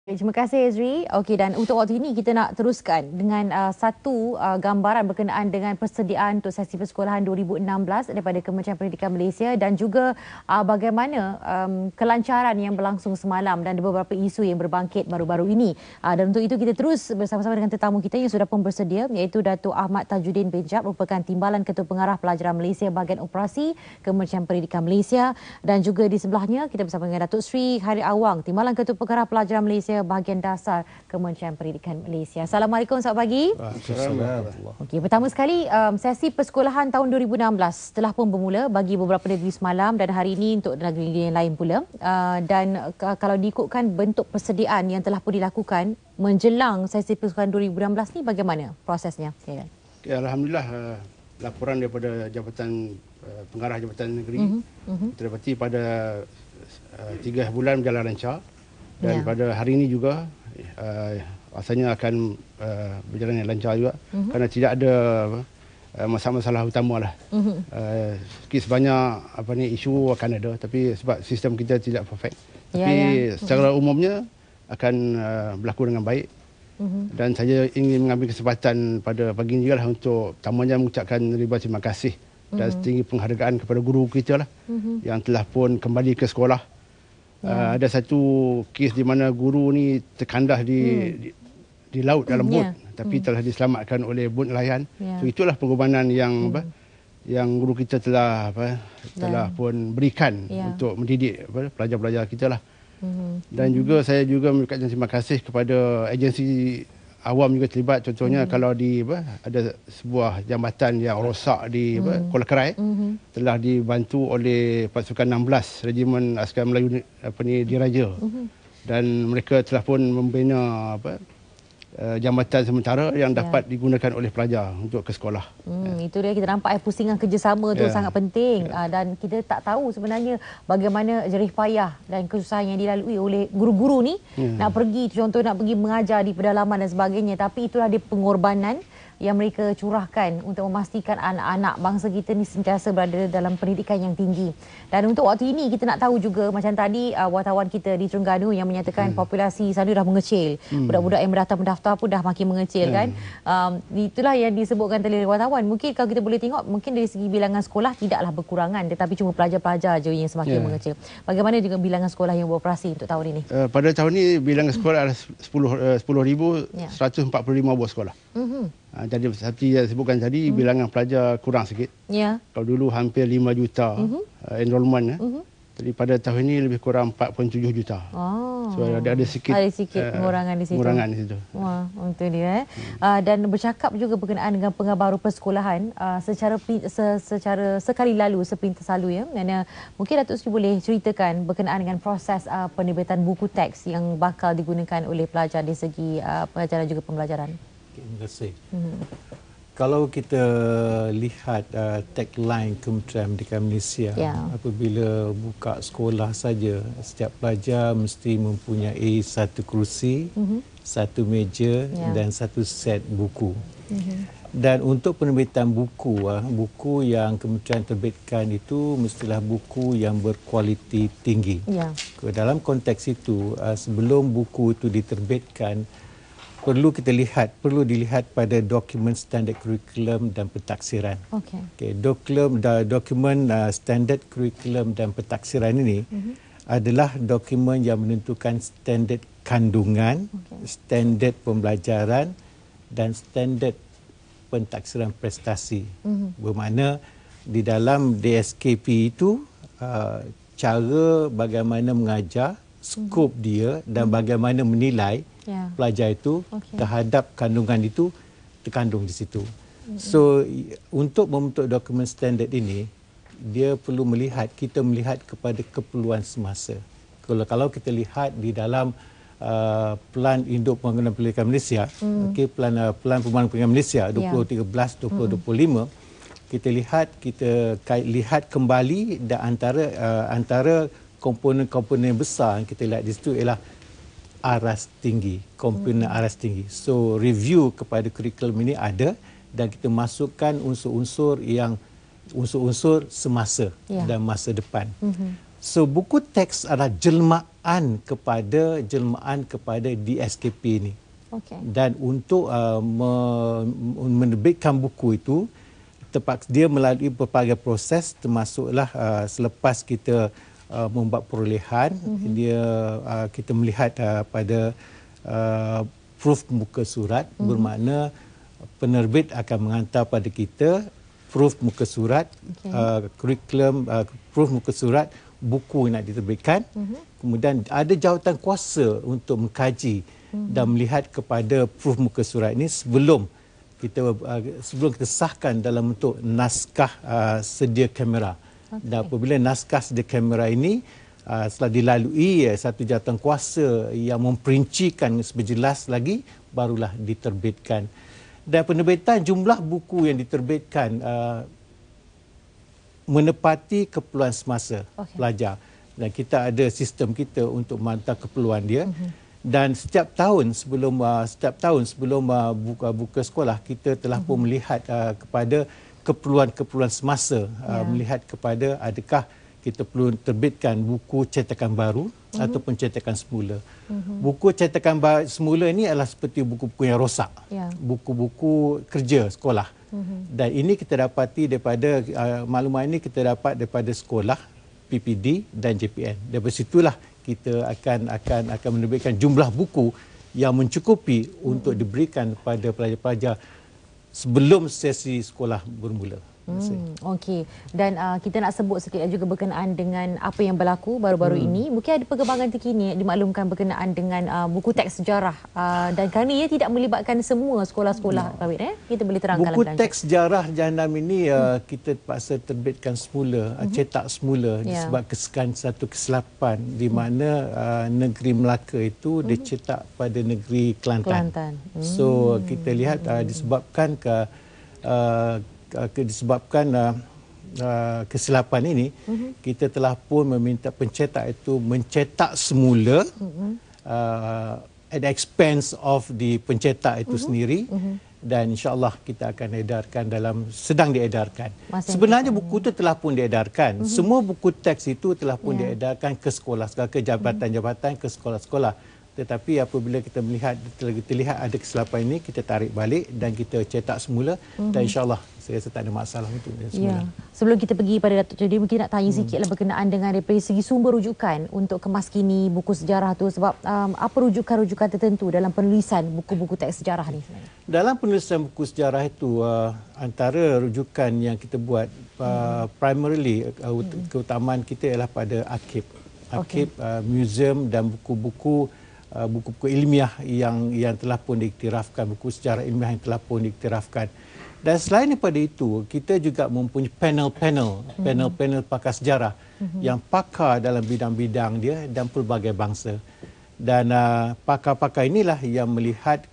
Terima kasih Ezri. Okey, dan untuk waktu ini kita nak teruskan dengan satu gambaran berkenaan dengan persediaan untuk sesi persekolahan 2016 daripada Kementerian Pendidikan Malaysia dan juga bagaimana kelancaran yang berlangsung semalam dan beberapa isu yang berbangkit baru-baru ini. Dan untuk itu kita terus bersama-sama dengan tetamu kita yang sudah pun bersedia, iaitu Datuk Ahmad Tajuddin bin Jab, merupakan Timbalan Ketua Pengarah Pelajaran Malaysia Bahagian Operasi Kementerian Pendidikan Malaysia, dan juga di sebelahnya kita bersama dengan Datuk Sri Hari Awang, Timbalan Ketua Pengarah Pelajaran Malaysia Bahagian Dasar Kementerian Pendidikan Malaysia. Assalamualaikum, selamat pagi. Waalaikumsalam. Okey, pertama sekali sesi persekolahan tahun 2016 telah pun bermula bagi beberapa negeri semalam dan hari ini untuk negeri yang lain pula. Dan kalau diikutkan bentuk persediaan yang telah pun dilakukan menjelang sesi persekolahan 2016 ni, bagaimana prosesnya? Ya. Okay, Alhamdulillah, laporan daripada Jabatan Pengarah Jabatan Negeri kita dapati pada 3 bulan berjalan lancar. Dan pada hari ini juga rasanya akan berjalan yang lancar juga kerana tidak ada masalah-masalah utama lah. Sikit sebanyak isu akan ada, tapi sebab sistem kita tidak perfect. Tapi secara umumnya akan berlaku dengan baik. Dan saya ingin mengambil kesempatan pada pagi ini juga lah untuk pertamanya mengucapkan ribuan terima kasih dan setinggi penghargaan kepada guru kita lah yang telah pun kembali ke sekolah. Ada satu kes di mana guru ni terkandas di laut dalam bot, tapi telah diselamatkan oleh bot nelayan. So itulah pengorbanan yang guru kita telah pun berikan untuk mendidik pelajar-pelajar kita lah. Dan juga saya juga mengucapkan terima kasih kepada agensi awam juga terlibat. Contohnya kalau ada sebuah jambatan yang rosak di Kuala Kerai, telah dibantu oleh pasukan 16 Regimen Askar Melayu Diraja. Dan mereka telah pun membina jambatan sementara yang dapat digunakan oleh pelajar untuk ke sekolah. Itu dia, kita nampak pusingan kerjasama tu sangat penting. Dan kita tak tahu sebenarnya bagaimana jerih payah dan kesusahan yang dilalui oleh guru-guru ni nak pergi, contoh nak pergi mengajar di pedalaman dan sebagainya, tapi itulah dia pengorbanan yang mereka curahkan untuk memastikan anak-anak bangsa kita ni sentiasa berada dalam pendidikan yang tinggi. Dan untuk waktu ini kita nak tahu juga, macam tadi wartawan kita di Terengganu yang menyatakan populasi sana dah mengecil. Budak-budak yang mendaftar pun dah makin mengecil kan. Itulah yang disebutkan oleh wartawan. Mungkin kalau kita boleh tengok, mungkin dari segi bilangan sekolah tidaklah berkurangan, tetapi cuma pelajar-pelajar je yang semakin mengecil. Bagaimana dengan bilangan sekolah yang beroperasi untuk tahun ini? Pada tahun ini bilangan sekolah adalah 10,145 buah sekolah. Jadi seperti yang disebutkan tadi, bilangan pelajar kurang sikit. Kalau dulu hampir 5 juta enrolment. Jadi pada tahun ini lebih kurang 4.7 juta. So ada sikit pengurangan di situ. Pengurangan di situ. Wah, itu dia. Dan bercakap juga berkenaan dengan pengabar persekolahan secara sekali lalu, sepintas lalu ya. Kerana mungkin Datuk Sri boleh ceritakan berkenaan dengan proses penerbitan buku teks yang bakal digunakan oleh pelajar di segi pengajaran juga pembelajaran. Terima kasih. Kalau kita lihat tagline Kementerian Pendidikan Malaysia, apabila buka sekolah saja, setiap pelajar mesti mempunyai satu kerusi, satu meja dan satu set buku. Dan untuk penerbitan buku, buku yang kementerian terbitkan itu mestilah buku yang berkualiti tinggi. Dalam konteks itu, sebelum buku itu diterbitkan, perlu dilihat pada dokumen standard kurikulum dan pentaksiran. Dokumen standard kurikulum dan pentaksiran ini adalah dokumen yang menentukan standard kandungan, standard pembelajaran dan standard pentaksiran prestasi. Bermakna di dalam DSKP itu cara bagaimana mengajar, skop dia dan bagaimana menilai pelajar itu terhadap kandungan itu terkandung di situ. So untuk membentuk dokumen standard ini, kita melihat kepada keperluan semasa. Kalau kita lihat di dalam Pelan Induk Pembangunan Pendidikan Malaysia, Pelan Pembangunan Pendidikan Malaysia 2013-2025, kita lihat kembali dan antara komponen-komponen besar yang kita lihat di situ ialah aras tinggi, komponen aras tinggi. So review kepada kurikulum ini ada dan kita masukkan unsur-unsur semasa dan masa depan. So buku teks adalah jelmaan jelmaan kepada DSKP ini. Okey. Dan untuk menerbitkan buku itu, dia melalui berbagai proses, termasuklah selepas kita membuat perolehan, kita melihat pada proof muka surat, bermakna penerbit akan menghantar pada kita proof muka surat, kurikulum, proof muka surat, buku yang nak diterbitkan. Kemudian ada jawatan kuasa untuk mengkaji dan melihat kepada proof muka surat ini sebelum kita sahkan dalam bentuk naskah sedia kamera. Dan apabila naskah sedia kamera ini setelah dilalui satu jawatan kuasa yang memperincikan lebih jelas lagi, barulah diterbitkan. Dan penerbitan jumlah buku yang diterbitkan menepati keperluan semasa pelajar. Dan kita ada sistem kita untuk memantau keperluan dia. Dan setiap tahun sebelum buka sekolah, kita telah pun melihat kepada keperluan semasa, melihat kepada adakah kita perlu terbitkan buku cetakan baru ataupun cetakan semula. Buku cetakan semula ini adalah seperti buku-buku yang rosak, buku-buku kerja sekolah. Dan ini kita dapati daripada maklumat ini kita dapat daripada sekolah, PPD dan JPN. Dari situlah kita akan menerbitkan jumlah buku yang mencukupi untuk diberikan kepada pelajar-pelajar sebelum sesi sekolah bermula. Okey. Dan kita nak sebut sikit juga berkenaan dengan apa yang berlaku baru-baru ini. Mungkin ada perkembangan terkini dimaklumkan berkenaan dengan buku teks sejarah. Dan kerana ia tidak melibatkan semua sekolah-sekolah, kita boleh terangkan buku teks sejarah Jahanam ini kita terpaksa terbitkan semula, cetak semula disebabkan satu kesilapan di mana negeri Melaka itu dicetak pada negeri Kelantan. So kita lihat disebabkan kesilapan ini, kita telah pun meminta pencetak itu mencetak semula at the expense of the pencetak itu sendiri, dan insya-Allah kita akan edarkan sedang diedarkan. Sebenarnya buku itu telah pun diedarkan. Semua buku teks itu telah pun diedarkan ke sekolah-sekolah, ke jabatan-jabatan, ke sekolah-sekolah. Tetapi apabila kita lihat ada kesilapan ini, kita tarik balik dan kita cetak semula, dan insya-Allah saya rasa tak ada masalah untuk semula. Sebelum kita pergi pada Datuk Jadi, mungkin nak tanya sikitlah berkenaan dengan dari segi sumber rujukan untuk kemaskini buku sejarah tu, sebab apa rujukan-rujukan tertentu dalam penulisan buku-buku teks sejarah ni sebenarnya? Dalam penulisan buku sejarah itu, antara rujukan yang kita buat primarily keutamaan kita ialah pada arsip, museum dan buku-buku ilmiah yang telah pun diiktirafkan, buku sejarah ilmiah yang telah pun diiktirafkan. Dan selain daripada itu, kita juga mempunyai panel pakar sejarah yang pakar dalam bidang-bidang dia dan pelbagai bangsa. Dan pakar-pakar inilah yang melihat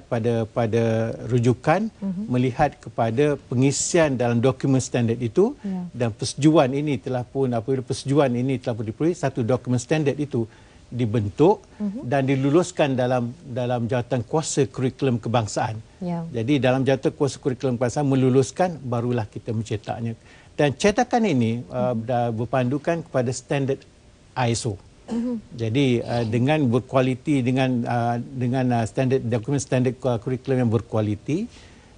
pada rujukan, melihat kepada pengisian dalam dokumen standard itu, dan persetujuan ini telah pun diperoleh, satu dokumen standard itu dibentuk dan diluluskan dalam jawatan kuasa kurikulum kebangsaan. Jadi dalam jawatan kuasa kurikulum kebangsaan meluluskan, barulah kita mencetaknya. Dan cetakan ini berpandukan kepada standard ISO. Jadi dengan berkualiti, dengan dokumen standard kurikulum yang berkualiti,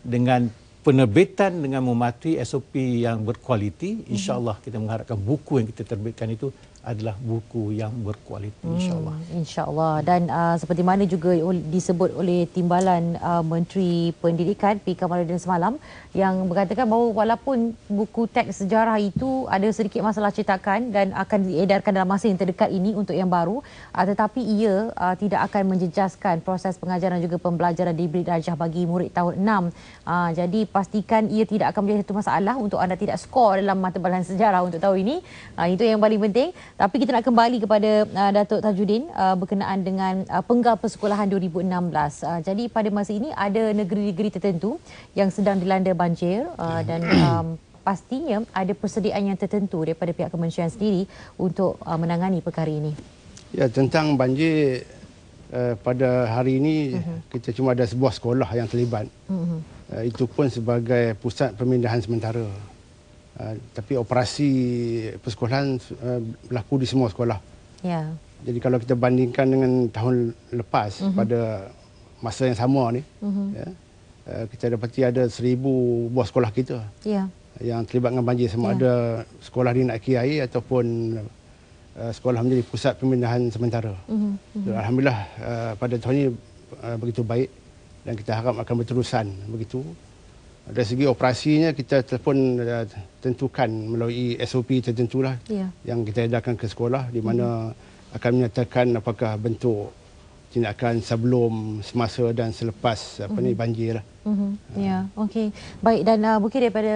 dengan penerbitan dengan mematuhi SOP yang berkualiti, insya-Allah kita mengharapkan buku yang kita terbitkan itu adalah buku yang berkualiti, insya-Allah. Insya-Allah. Dan seperti mana juga disebut oleh Timbalan Menteri Pendidikan P. Kamaluddin semalam, yang berkatakan bahawa walaupun buku teks sejarah itu ada sedikit masalah cetakan dan akan diedarkan dalam masa yang terdekat ini untuk yang baru, tetapi ia tidak akan menjejaskan proses pengajaran juga pembelajaran diberi darjah bagi murid tahun 6. Jadi pastikan ia tidak akan menjadi satu masalah untuk anda tidak skor dalam mata pelajaran sejarah untuk tahun ini. Itu yang paling penting. Tapi kita nak kembali kepada Datuk Tajuddin berkenaan dengan penggal persekolahan 2016. Jadi pada masa ini ada negeri-negeri tertentu yang sedang dilanda banjir dan pastinya ada persediaan yang tertentu daripada pihak kementerian sendiri untuk menangani perkara ini. Ya, tentang banjir pada hari ini kita cuma ada sebuah sekolah yang terlibat. Itu pun sebagai pusat pemindahan sementara. Tapi operasi persekolahan berlaku di semua sekolah. Jadi kalau kita bandingkan dengan tahun lepas pada masa yang sama ni, ya, kita dapati ada 1,000 buah sekolah kita yang terlibat dengan banjir, sama ada sekolah di Nak Kiai ataupun sekolah menjadi pusat pemindahan sementara. Alhamdulillah pada tahun ini begitu baik dan kita harap akan berterusan begitu. Dari segi operasinya kita pun tentukan melalui SOP tertentulah yang kita edarkan ke sekolah, di mana akan menyatakan apakah bentuk tindakan sebelum, semasa dan selepas banjir lah. Ya, okey. Baik, dan mungkin daripada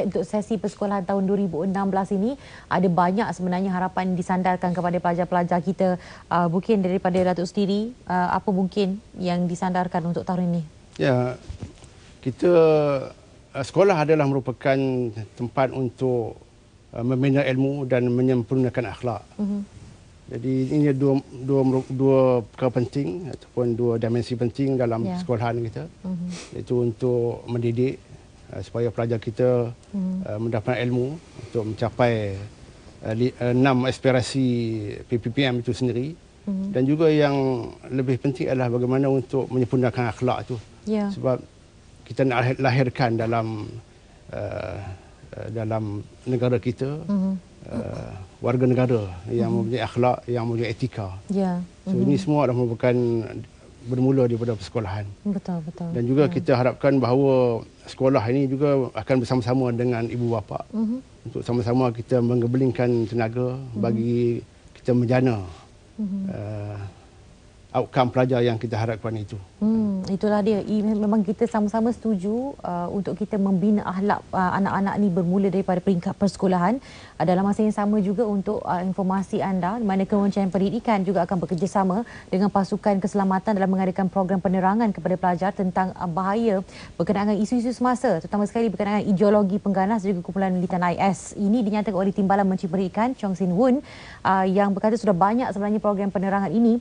untuk sesi persekolahan tahun 2016 ini ada banyak sebenarnya harapan disandarkan kepada pelajar-pelajar kita. Mungkin daripada Datuk sendiri, apa mungkin yang disandarkan untuk tahun ini? Ya, kita sekolah adalah merupakan tempat untuk membina ilmu dan menyempurnakan akhlak. Jadi ini dua perkara penting ataupun dua dimensi penting dalam sekolahan kita, iaitu untuk mendidik supaya pelajar kita mendapat ilmu untuk mencapai 6 aspirasi PPPM itu sendiri, dan juga yang lebih penting adalah bagaimana untuk menyempurnakan akhlak itu. Sebab kita nak lahirkan dalam negara kita warga negara yang mempunyai akhlak, yang mempunyai etika. So ini semua adalah merupakan bermula daripada persekolahan. Betul. Dan juga kita harapkan bahawa sekolah ini juga akan bersama-sama dengan ibu bapa untuk sama-sama kita menggebelingkan tenaga bagi kita menjana outcome pelajar yang kita harapkan itu. Itulah dia. Memang kita sama-sama setuju untuk kita membina akhlak anak-anak ni bermula daripada peringkat persekolahan. Dalam masa yang sama juga untuk informasi anda, di mana Kementerian Pendidikan juga akan bekerjasama dengan pasukan keselamatan dalam mengadakan program penerangan kepada pelajar tentang bahaya berkenaan dengan isu-isu semasa, terutama sekali berkenaan dengan ideologi pengganas dan juga kumpulan militan IS. Ini dinyatakan oleh Timbalan Menteri Pendidikan Chong Sin Woon yang berkata sudah banyak sebenarnya program penerangan ini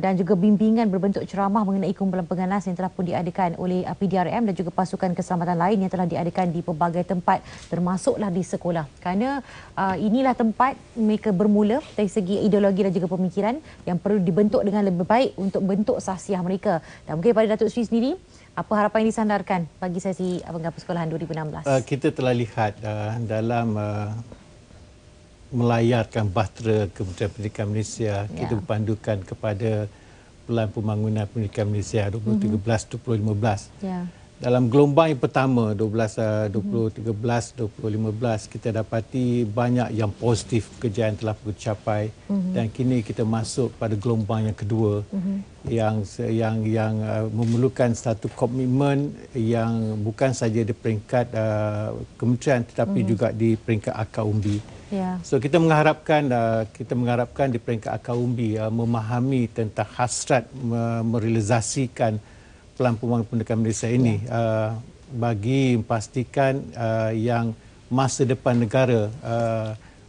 dan juga bimbingan berbentuk ceramah mengenai kumpulan pengganas yang telah pun diadakan oleh PDRM dan juga pasukan keselamatan lain yang telah diadakan di pelbagai tempat, termasuklah di sekolah. Kerana inilah tempat mereka bermula dari segi ideologi dan juga pemikiran yang perlu dibentuk dengan lebih baik untuk bentuk sahsiah mereka. Dan mungkin pada Datuk Seri sendiri, apa harapan yang disandarkan bagi sesi Bangga Persekolahan 2016? Kita telah lihat dalam melayarkan bahtera Kementerian Pendidikan Malaysia, kita berpandukan kepada Pelan Pembangunan Pendidikan Malaysia 2013-2015. Dalam gelombang yang pertama 2013-2015 kita dapati banyak yang positif kejayaan telah dicapai, dan kini kita masuk pada gelombang yang kedua yang memerlukan satu komitmen yang bukan saja di peringkat kementerian tetapi juga di peringkat akar umbi. So kita mengharapkan di peringkat akar umbi memahami tentang hasrat merealisasikan Pelan Pembangunan Pendidikan Malaysia ini bagi memastikan yang masa depan negara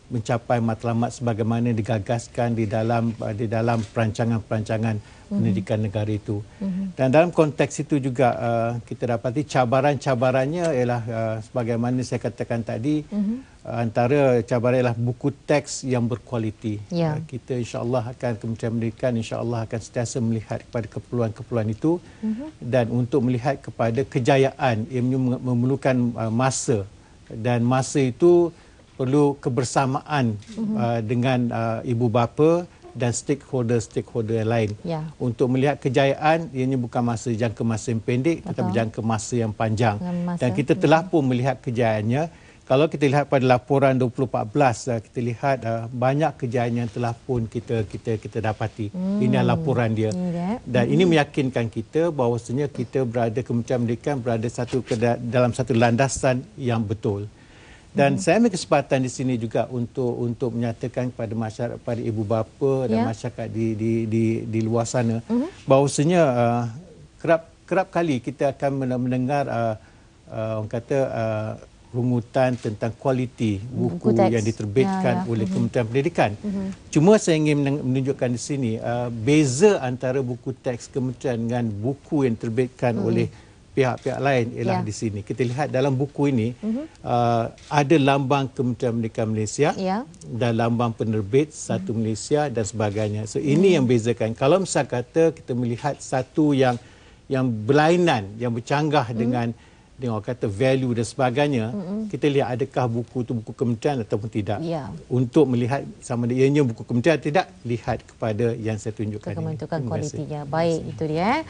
mencapai matlamat sebagaimana digagaskan di dalam perancangan-perancangan pendidikan negara itu. Dan dalam konteks itu juga kita dapati cabaran-cabarannya ialah sebagaimana saya katakan tadi, antara cabaran ialah buku teks yang berkualiti. Kita insya-Allah akan, Kementerian Pendidikan insya-Allah akan sentiasa melihat kepada keperluan-keperluan itu dan untuk melihat kepada kejayaan yang memerlukan masa, dan masa itu perlu kebersamaan dengan ibu bapa dan stakeholder yang lain untuk melihat kejayaan. Ianya bukan jangka masa yang pendek tetapi jangka masa yang panjang, dan kita telah pun melihat kejayaannya. Kalau kita lihat pada laporan 2014, kita lihat banyak kejayaan yang telah pun kita dapati. Ini adalah laporan dia. Dan ini meyakinkan kita bahawasanya kita Kementerian Pendidikan berada dalam satu landasan yang betul. Dan saya ambil kesempatan di sini juga untuk menyatakan kepada masyarakat, pada ibu bapa dan masyarakat di luar sana bahawasanya kerap kali kita akan mendengar orang kata rungutan tentang kualiti buku yang diterbitkan oleh Kementerian Pendidikan. Cuma saya ingin menunjukkan di sini beza antara buku teks kementerian dengan buku yang diterbitkan oleh pihak-pihak lain ialah di sini. Kita lihat dalam buku ini ada lambang Kementerian Pendidikan Malaysia dan lambang penerbit Satu Malaysia dan sebagainya. So ini yang bezakan. Kalau misal kata kita melihat satu yang berlainan, yang bercanggah dengan orang kata value dan sebagainya, kita lihat adakah buku itu buku kementerian ataupun tidak. Untuk melihat sama ada ianya buku kementerian tidak, lihat kepada yang saya tunjukkan ini. Kementukan kualitinya. Baik, itu dia.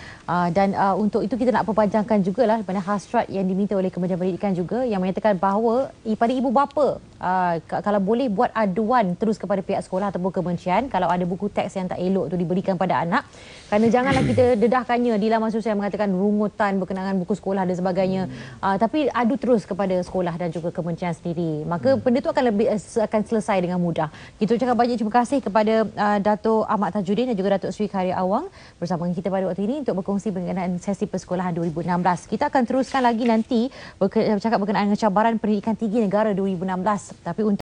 Dan untuk itu kita nak perpanjangkan jugalah pada hasrat yang diminta oleh Kementerian Pendidikan juga yang menyatakan bahawa pada ibu bapa kalau boleh buat aduan terus kepada pihak sekolah ataupun kementerian kalau ada buku teks yang tak elok tu diberikan pada anak. Kerana janganlah kita dedahkannya di laman sosial mengatakan rungutan berkenaan buku sekolah dan sebagainya. Tapi adu terus kepada sekolah dan juga kementerian sendiri. Maka benda itu akan selesai dengan mudah. Kita ucapkan banyak terima kasih kepada Dato' Ahmad Tajudin dan juga Datuk Sri Khairil Awang bersama kita pada waktu ini untuk berkongsi berkenaan sesi persekolahan 2016. Kita akan teruskan lagi nanti bercakap berkenaan dengan cabaran pendidikan tinggi negara 2016. Tapi untuk